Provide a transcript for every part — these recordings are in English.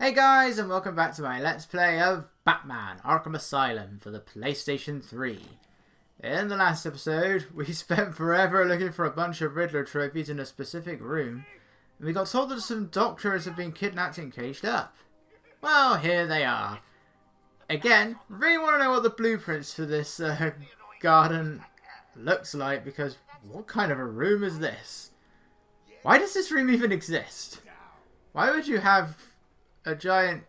Hey guys, and welcome back to my Let's Play of Batman Arkham Asylum for the PlayStation 3. In the last episode, we spent forever looking for a bunch of Riddler trophies in a specific room, and we got told that some doctors have been kidnapped and caged up. Well, here they are. Again, really want to know what the blueprints for this garden looks like, because what kind of a room is this? Why does this room even exist? Why would you have a giant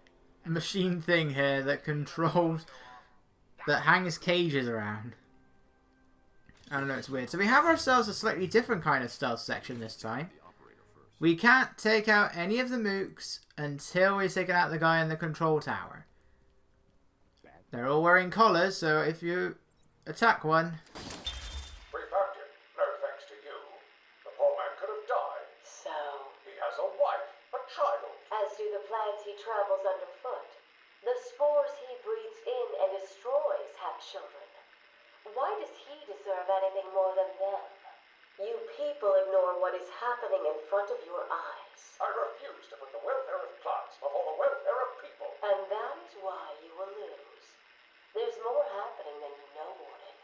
machine thing here that controls, that hangs cages around? I don't know, it's weird. So we have ourselves a slightly different kind of stealth section this time. We can't take out any of the mooks until we've taken out the guy in the control tower. They're all wearing collars, so if you attack one... We found him. No thanks to you. The poor man could have died. So, He has a wife, a child. as do the plants he trambles underfoot. The spores he breathes in and destroys have children. Why does he deserve anything more than them? You people ignore what is happening in front of your eyes. I refuse to put the welfare of plants before the welfare of people. And that is why you will lose. There's more happening than you know, Warden.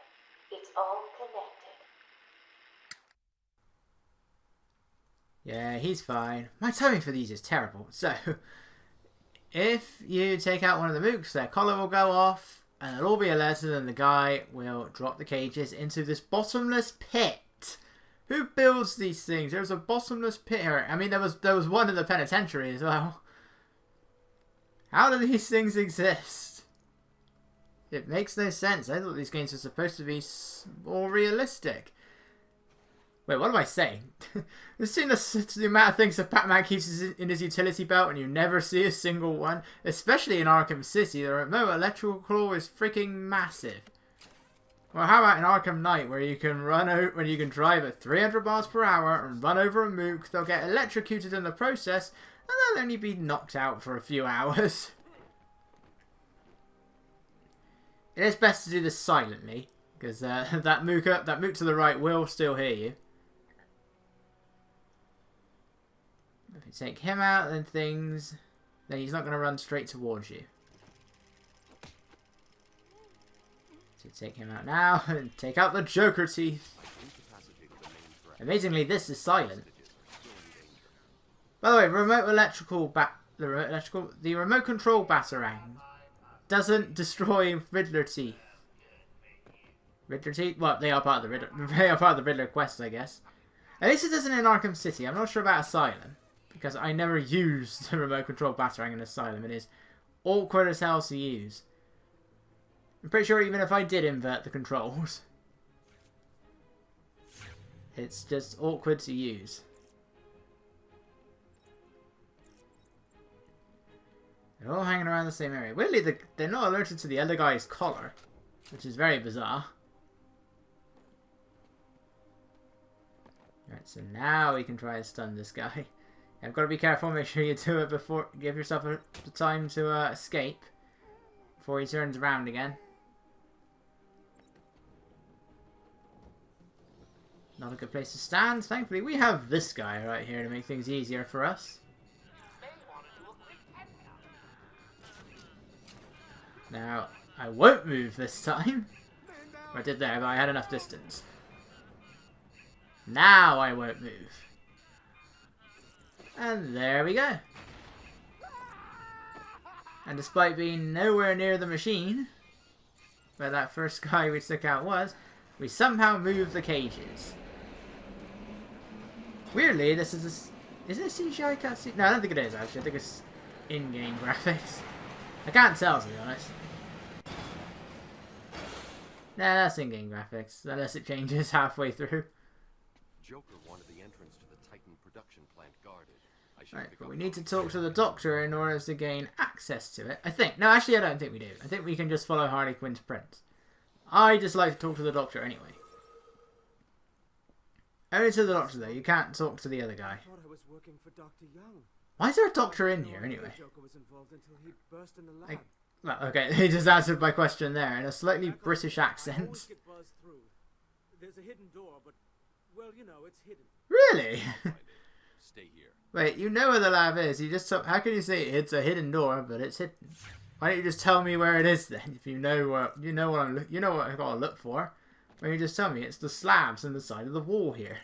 It's all connected. Yeah, he's fine. My timing for these is terrible. So, if you take out one of the mooks, their collar will go off, and it'll all be alerted, and the guy will drop the cages into this bottomless pit. Who builds these things? There's a bottomless pit here. I mean, there was one in the penitentiary as well. How do these things exist? It makes no sense. I thought these games were supposed to be more realistic. Wait, what am I saying? You've seen the amount of things that Batman keeps in his utility belt and you never see a single one. Especially in Arkham City, the remote electrical claw is freaking massive. Well, how about in Arkham Knight, where you can drive at 300 miles per hour and run over a mook, they'll get electrocuted in the process, and they'll only be knocked out for a few hours. It is best to do this silently, because that mook to the right will still hear you. If you take him out, then he's not going to run straight towards you. So take him out now, and take out the Joker teeth. Amazingly, this is silent. By the way, the remote control Batarang doesn't destroy Riddler teeth. Riddler teeth? Well, they are part of the Riddler quest, I guess. At least it doesn't in Arkham City. I'm not sure about Asylum, because I never used the remote control Batarang in Asylum. It is awkward as hell to use. I'm pretty sure even if I did invert the controls, it's just awkward to use. They're all hanging around the same area. Weirdly, they're not alerted to the other guy's collar, which is very bizarre. Alright, so now we can try to stun this guy. I've got to be careful, make sure you do it before, give yourself the time to escape before he turns around again. Not a good place to stand. Thankfully, we have this guy right here to make things easier for us. Now, I won't move this time. I did there, but I had enough distance. Now I won't move. And there we go. And despite being nowhere near the machine, where that first guy we took out was, we somehow moved the cages. Weirdly, this is is it a CGI cutscene? No, I don't think it is actually. I think it's in-game graphics. I can't tell, to be honest. Nah, that's in-game graphics, unless it changes halfway through. Joker wanted the entrance to the Titan production plant guarded. Right, but we need to talk to the Doctor in order to gain access to it. I think. No, actually, I don't think we do. I think we can just follow Harley Quinn's prints. I just like to talk to the Doctor anyway. Only to the Doctor, though. You can't talk to the other guy. I thought I was working for Dr. Young. Why is there a Doctor in here, anyway? Joker was involved until he burst in the lab. Well, okay, he just answered my question there in a slightly British I accent. always get buzzed through. There's a hidden door, but, well, you know, it's hidden. Really? Stay here. Wait, you know where the lab is. You just how can you say it's a hidden door, but it's hidden? Why don't you just tell me where it is then? If you know what I gotta look for. Why don't you just tell me it's the slabs on the side of the wall here?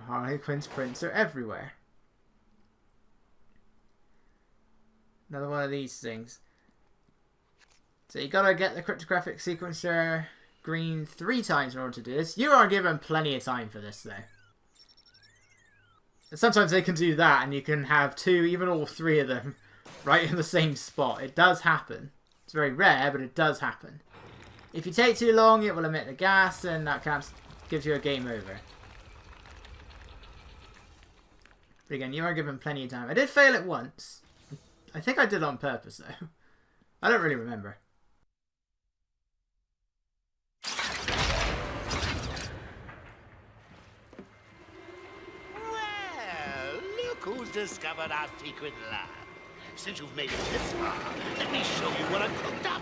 Harley Quinn's prints are everywhere. Another one of these things. So you gotta get the cryptographic sequencer green 3 times in order to do this. You are given plenty of time for this though. And sometimes they can do that and you can have 2, even all 3 of them right in the same spot. It does happen. It's very rare, but it does happen. If you take too long, it will emit the gas and that gives you a game over. But again, you are given plenty of time. I did fail it once. I think I did it on purpose though. I don't really remember. Well, look who's discovered our secret lab. Since you've made it this far, let me show you what I've cooked up.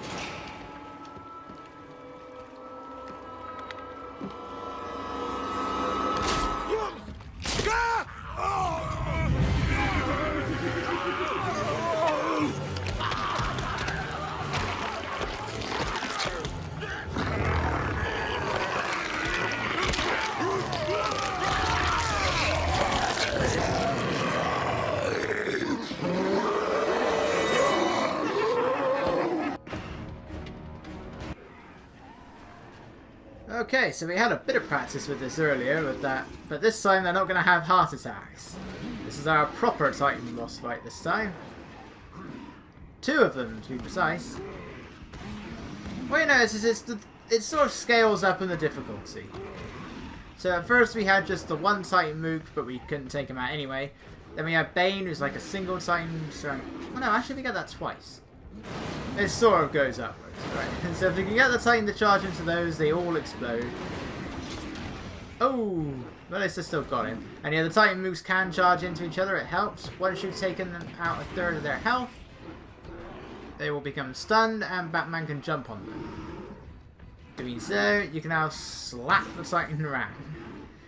Okay, so we had a bit of practice with this earlier, with that, but this time they're not going to have heart attacks. This is our proper Titan boss fight this time. 2 of them, to be precise. What you notice is it sort of scales up in the difficulty. So at first we had just the 1 Titan Mook, but we couldn't take him out anyway. Then we had Bane, who's like a single Titan. So, well, no, actually we get that twice. It sort of goes upwards, right? And so if you can get the Titan to charge into those, they all explode. Oh, well, it's still got him. And yeah, the Titan Mooks can charge into each other. It helps. Once you've taken them out 1/3 of their health, they will become stunned, and Batman can jump on them. Doing so, you can now slap the Titan around.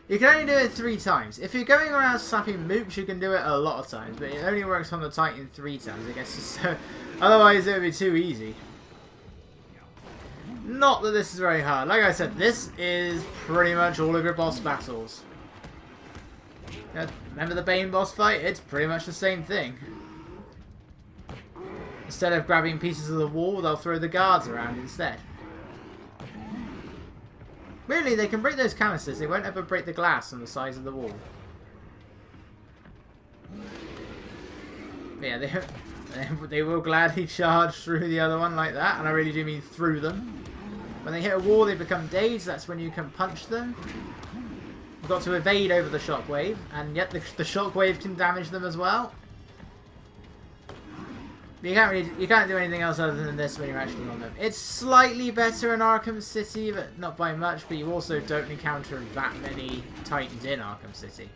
You can only do it 3 times. If you're going around slapping mooks, you can do it a lot of times, but it only works on the Titan 3 times, I guess. So, otherwise, it would be too easy. Not that this is very hard. Like I said, this is pretty much all of your boss battles. Remember the Bane boss fight? It's pretty much the same thing. Instead of grabbing pieces of the wall, they'll throw the guards around instead. Weirdly, they can break those canisters. They won't ever break the glass on the sides of the wall. But yeah, they will gladly charge through the other one like that, and I really do mean through them. When they hit a wall, they become dazed. That's when you can punch them. You've got to evade over the shockwave, and yet the shockwave can damage them as well. But you can't do anything else other than this when you're actually on them. It's slightly better in Arkham City, but not by much. But you also don't encounter that many Titans in Arkham City.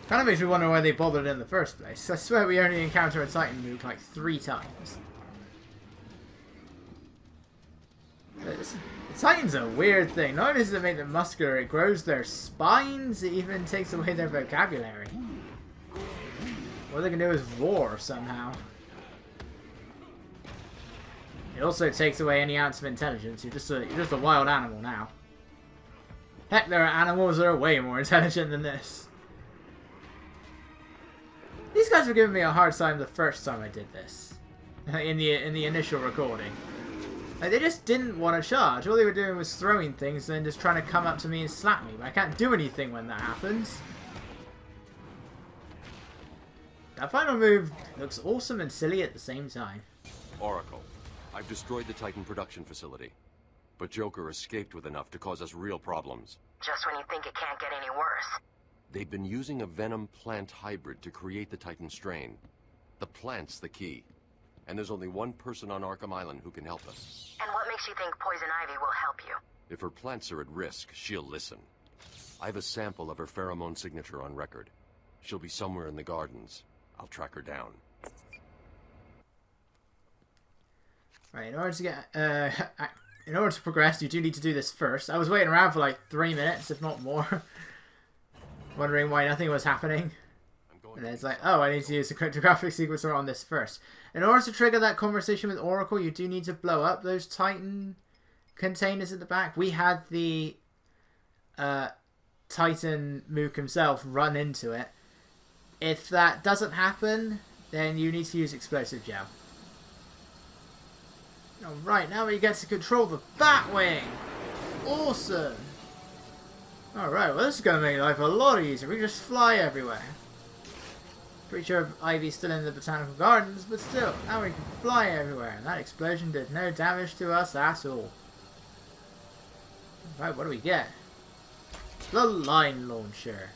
Kind of makes me wonder why they bothered in the first place. I swear we only encounter a Titan Mook like 3 times. The Titan's a weird thing. Not only does it make them muscular, it grows their spines. It even takes away their vocabulary. What they can do is roar somehow. It also takes away any ounce of intelligence. You're just a wild animal now. Heck, there are animals that are way more intelligent than this. These guys were giving me a hard time the first time I did this. In the initial recording. Like, they just didn't want to charge. All they were doing was throwing things and then just trying to come up to me and slap me. But I can't do anything when that happens. That final move looks awesome and silly at the same time. Oracle, I've destroyed the Titan production facility. But Joker escaped with enough to cause us real problems. Just when you think it can't get any worse. They've been using a venom plant hybrid to create the Titan strain. The plant's the key. And there's only one person on Arkham Island who can help us. And what makes you think Poison Ivy will help you? If her plants are at risk, she'll listen. I have a sample of her pheromone signature on record. She'll be somewhere in the gardens. I'll track her down. Right, in order to get, in order to progress, you do need to do this first. I was waiting around for like 3 minutes, if not more. wondering why nothing was happening. I'm going And to it's need like, some- oh, I need to use the cryptographic sequencer on this first. In order to trigger that conversation with Oracle, you do need to blow up those Titan containers at the back. We had the Titan Mook himself run into it. If that doesn't happen, then you need to use explosive gel. Alright, now we get to control the Batwing! Awesome! Alright, well this is going to make life a lot easier. We can just fly everywhere. Pretty sure Ivy's still in the botanical gardens, but still, now we can fly everywhere. And that explosion did no damage to us at all. Right, what do we get? The line launcher.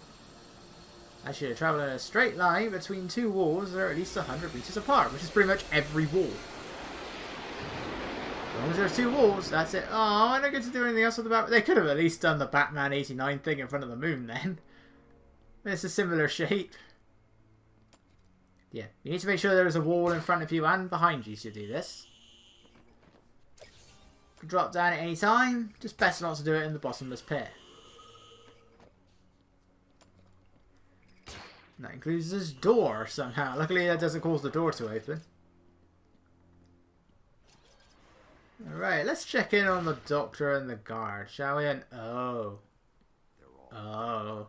I should have travelled in a straight line between two walls that are at least 100 meters apart, which is pretty much every wall. As long as there's two walls, that's it. Oh, I don't get to do anything else with the Batman. They could have at least done the Batman 89 thing in front of the moon then. It's a similar shape. Yeah, you need to make sure there is a wall in front of you and behind you to do this. Drop down at any time. Just best not to do it in the bottomless pit. And that includes this door somehow. Luckily that doesn't cause the door to open. Alright, let's check in on the doctor and the guard, shall we? And oh. They're all. Oh.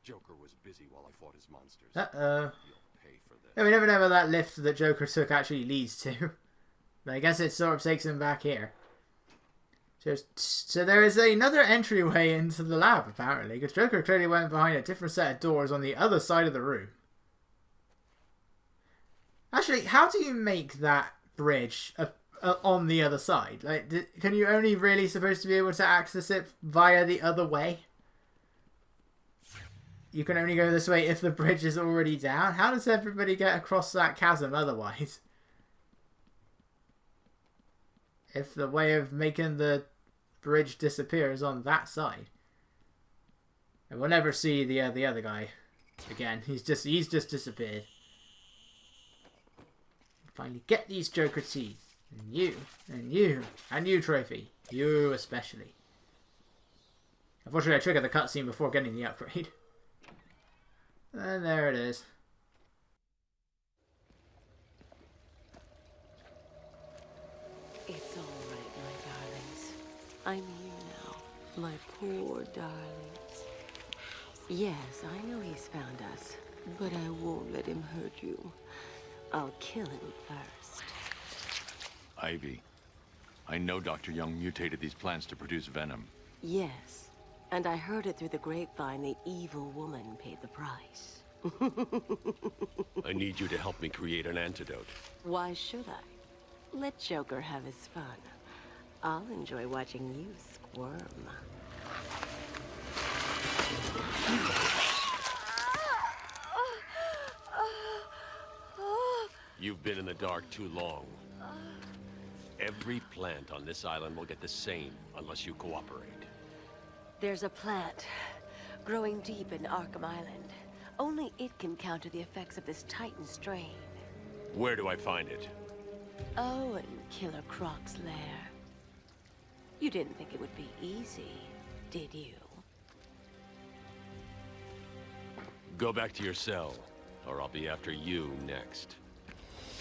Joker was busy while I fought his monsters. Uh-oh. You'll pay for this. Yeah, we never know where that lift that Joker took actually leads to. But I guess it sort of takes him back here. So there is another entryway into the lab, apparently, because Joker clearly went behind a different set of doors on the other side of the room. Actually, how do you make that bridge on the other side? Like, can you only really supposed to be able to access it via the other way? You can only go this way if the bridge is already down? How does everybody get across that chasm otherwise? If the way of making the bridge disappear is on that side. And we'll never see the other guy again. He's just disappeared. Finally get these Joker teeth. And you. And you. And you, Trophy. You especially. Unfortunately, I triggered the cutscene before getting the upgrade. And there it is. It's all right, my darlings. I'm here now, my poor darlings. Yes, I know he's found us, but I won't let him hurt you. I'll kill him first. Ivy, I know Dr. Young mutated these plants to produce venom. Yes, and I heard it through the grapevine the evil woman paid the price. I need you to help me create an antidote. Why should I? Let Joker have his fun. I'll enjoy watching you squirm. You've been in the dark too long. Every plant on this island will get the same unless you cooperate. There's a plant growing deep in Arkham Island. Only it can counter the effects of this Titan strain. Where do I find it? Oh, in Killer Croc's lair. You didn't think it would be easy, did you? Go back to your cell, or I'll be after you next.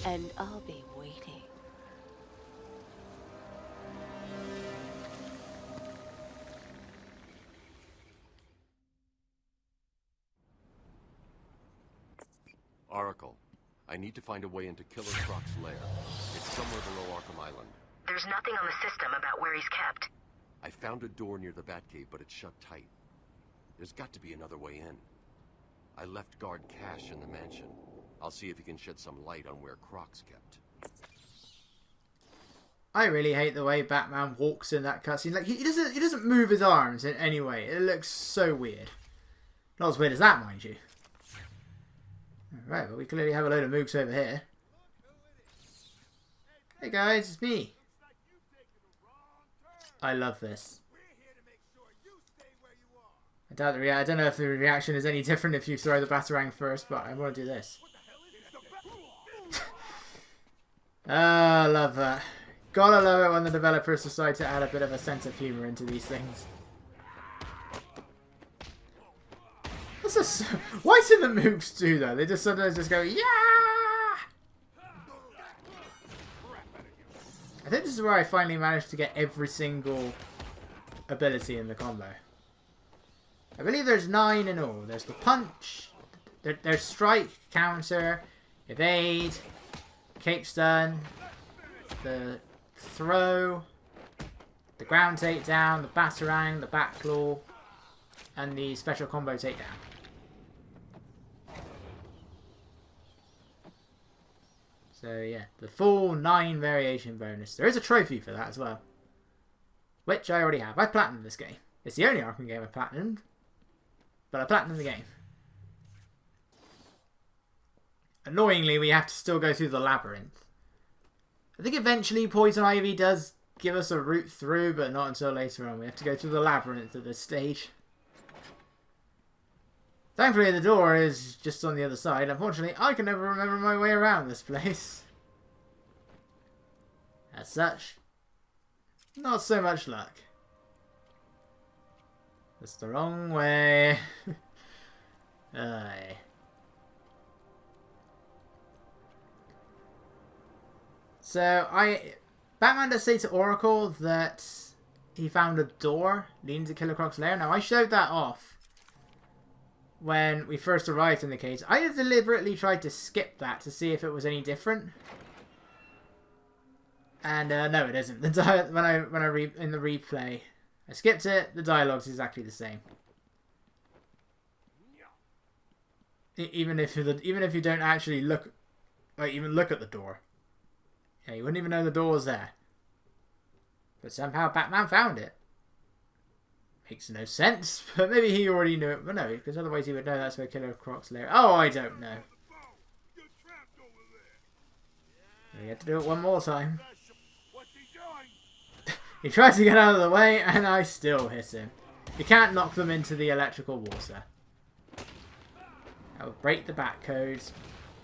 And I'll be waiting. Oracle, I need to find a way into Killer Croc's lair. It's somewhere below Arkham Island. There's nothing on the system about where he's kept. I found a door near the Batcave, but it's shut tight. There's got to be another way in. I left guard Cash in the mansion. I'll see if he can shed some light on where Croc's kept. I really hate the way Batman walks in that cutscene. Like he doesn't move his arms in any way. It looks so weird. Not as weird as that, mind you. Alright, well we clearly have a load of mooks over here. Hey guys, it's me. I love this. I doubt I don't know if the reaction is any different if you throw the Batarang first, but I want to do this. I love that. Gotta love it when the developers decide to add a bit of a sense of humour into these things. That's just, why do the mooks do that? They just sometimes just go, yeah! I think this is where I finally managed to get every single ability in the combo. I believe there's 9 in all. There's the punch, there's strike, counter, evade, cape stun, the throw, the ground takedown, the batarang, the back claw, and the special combo takedown. So yeah, the full 9 variation bonus. There is a trophy for that as well, which I already have. I platinumed this game. It's the only Arkham game I platinumed, but I platinumed the game. Annoyingly, we have to still go through the labyrinth. I think eventually Poison Ivy does give us a route through, but not until later on. We have to go through the labyrinth at this stage. Thankfully, the door is just on the other side. Unfortunately, I can never remember my way around this place. As such, not so much luck. That's the wrong way. Aye. So, Batman does say to Oracle that he found a door leading to Killer Croc's lair. Now, I showed that off when we first arrived in the case. I deliberately tried to skip that to see if it was any different. And no, it isn't. In the replay, I skipped it. The dialogue's exactly the same. Even if you don't actually look, like, even look at the door. Yeah, you wouldn't even know the door was there. But somehow Batman found it. Makes no sense, but maybe he already knew it. But no, because otherwise he would know that's where Killer Croc's lair. Oh, I don't know. We have to do it one more time. He tries to get out of the way, and I still hit him. You can't knock them into the electrical water. I will break the bat code,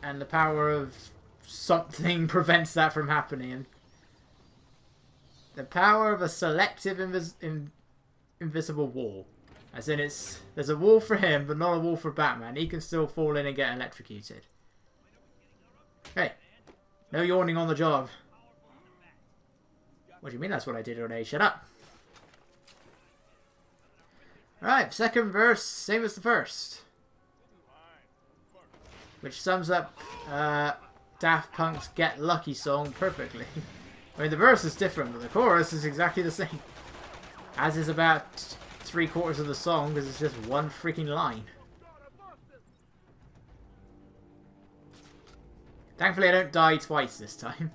and the power of something prevents that from happening. The power of a selective invisible wall. As in, there's a wall for him, but not a wall for Batman. He can still fall in and get electrocuted. Hey, no yawning on the job. What do you mean that's what I did all day? Shut up. Alright, second verse, same as the first. Which sums up Daft Punk's Get Lucky song perfectly. I mean, the verse is different, but the chorus is exactly the same. As is about 3/4 of the song, because it's just one freaking line. Thankfully, I don't die twice this time.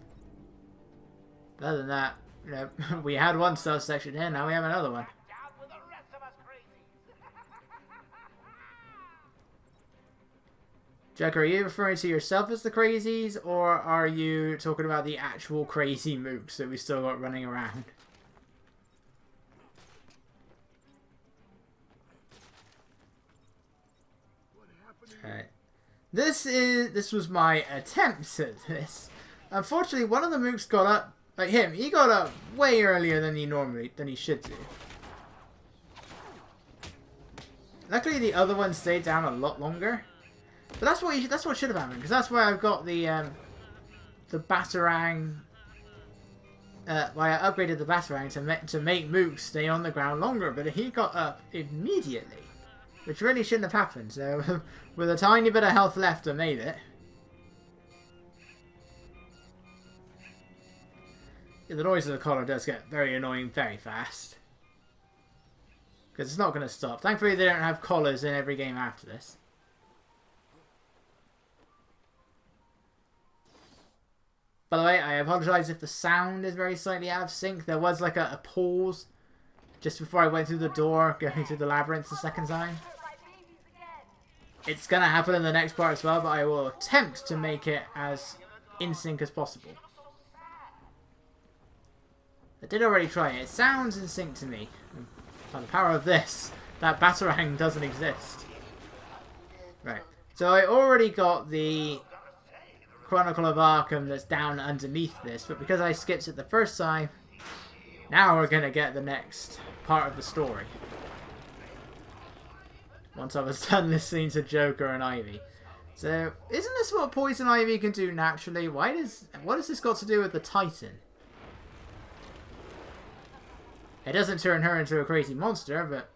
But other than that, you know, we had one subsection here, now we have another one. Joker, are you referring to yourself as the crazies, or are you talking about the actual crazy mooks that we still got running around? Alright. This was my attempt at this. Unfortunately, one of the mooks got up, like him, he got up way earlier than he should do. Luckily, the other one stayed down a lot longer. But that's what should have happened, because that's where I've got the Batarang. Why I upgraded the Batarang to make mooks stay on the ground longer, but he got up immediately, which really shouldn't have happened. So with a tiny bit of health left, I made it. Yeah, the noise of the collar does get very annoying very fast, because it's not going to stop. Thankfully, they don't have collars in every game after this. By the way, I apologise if the sound is very slightly out of sync. There was like a pause just before I went through the door going through the labyrinth the second time. It's going to happen in the next part as well, but I will attempt to make it as in sync as possible. I did already try it. It sounds in sync to me. By the power of this, that Batarang doesn't exist. Right. So I already got the Chronicle of Arkham that's down underneath this, but because I skipped it the first time, now we're going to get the next part of the story. once I was done listening to Joker and Ivy. So, isn't this what Poison Ivy can do naturally? What has this got to do with the Titan? It doesn't turn her into a crazy monster, but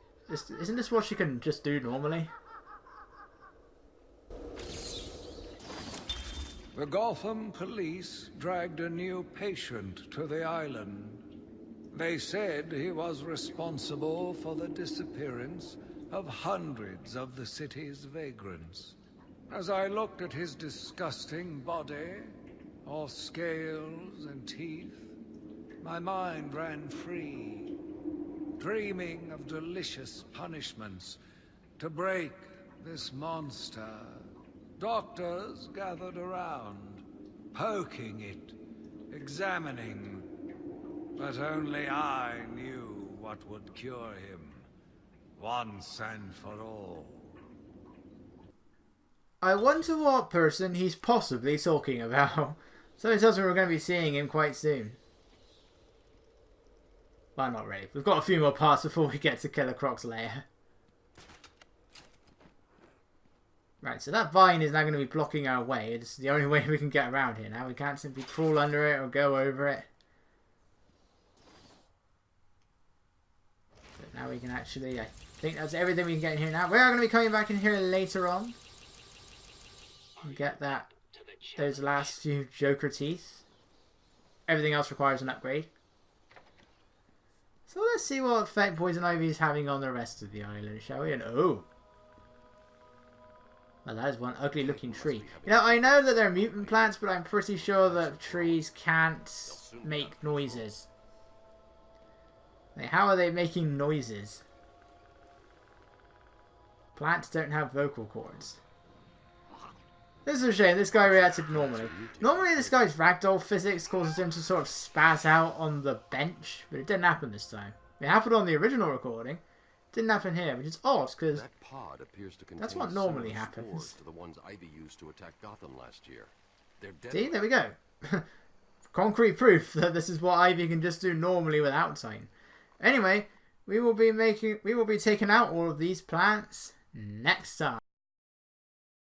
isn't this what she can just do normally? The Gotham police dragged a new patient to the island. They said he was responsible for the disappearance of hundreds of the city's vagrants. As I looked at his disgusting body, all scales and teeth, my mind ran free, dreaming of delicious punishments to break this monster. Doctors gathered around, poking it, examining, but only I knew what would cure him, once and for all. I wonder what person he's possibly talking about. Something tells me we're going to be seeing him quite soon. Well, not really. We've got a few more parts before we get to Killer Croc's lair. Right, so that vine is now going to be blocking our way. It's the only way we can get around here now. We can't simply crawl under it or go over it. But now we can actually... I think that's everything we can get in here now. We are going to be coming back in here later on. And get those last few Joker teeth. Everything else requires an upgrade. So let's see what effect Poison Ivy is having on the rest of the island, shall we? And oh! Well, that is one ugly looking tree. You know, I know that they're mutant plants, but I'm pretty sure that trees can't make noises. Like, how are they making noises? Plants don't have vocal cords. This is a shame. This guy reacted normally. Normally this guy's ragdoll physics causes him to sort of spaz out on the bench, but it didn't happen this time. It happened on the original recording. It didn't happen here, which is odd, because that's what normally happens. To the ones Ivy used to attack Gotham last year. They're dead. See, there we go. Concrete proof that this is what Ivy can just do normally without Titan. Anyway, we will be taking out all of these plants next time.